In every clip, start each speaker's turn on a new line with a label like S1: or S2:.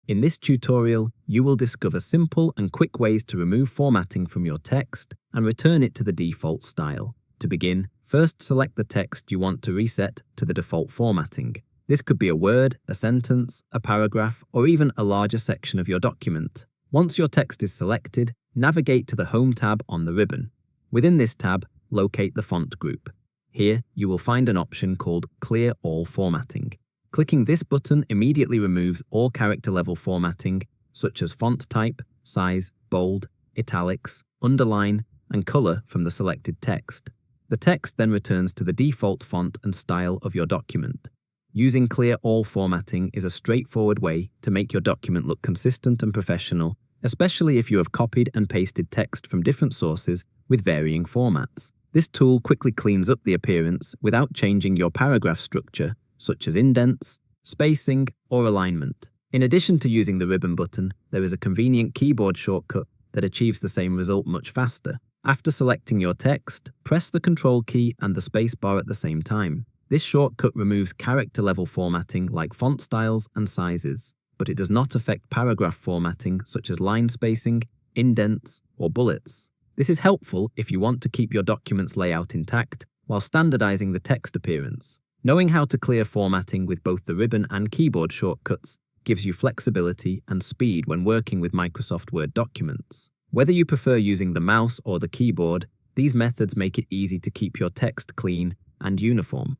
S1: In this tutorial, you will discover simple and quick ways to remove formatting from your text and return it to the default style. To begin, first select the text you want to reset to the default formatting. This could be a word, a sentence, a paragraph, or even a larger section of your document. Once your text is selected, navigate to the Home tab on the ribbon. Within this tab, locate the font group. Here, you will find an option called Clear All Formatting. Clicking this button immediately removes all character-level formatting, such as font type, size, bold, italics, underline, and color from the selected text. The text then returns to the default font and style of your document. Using Clear All Formatting is a straightforward way to make your document look consistent and professional, especially if you have copied and pasted text from different sources with varying formats. This tool quickly cleans up the appearance without changing your paragraph structure, such as indents, spacing, or alignment. In addition to using the ribbon button, there is a convenient keyboard shortcut that achieves the same result much faster. After selecting your text, press the Control key and the Spacebar at the same time. This shortcut removes character-level formatting like font styles and sizes, but it does not affect paragraph formatting such as line spacing, indents, or bullets. This is helpful if you want to keep your document's layout intact while standardizing the text appearance. Knowing how to clear formatting with both the ribbon and keyboard shortcuts gives you flexibility and speed when working with Microsoft Word documents. Whether you prefer using the mouse or the keyboard, these methods make it easy to keep your text clean and uniform.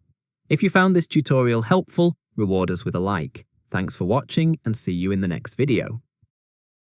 S1: If you found this tutorial helpful, reward us with a like. Thanks for watching and see you in the next video.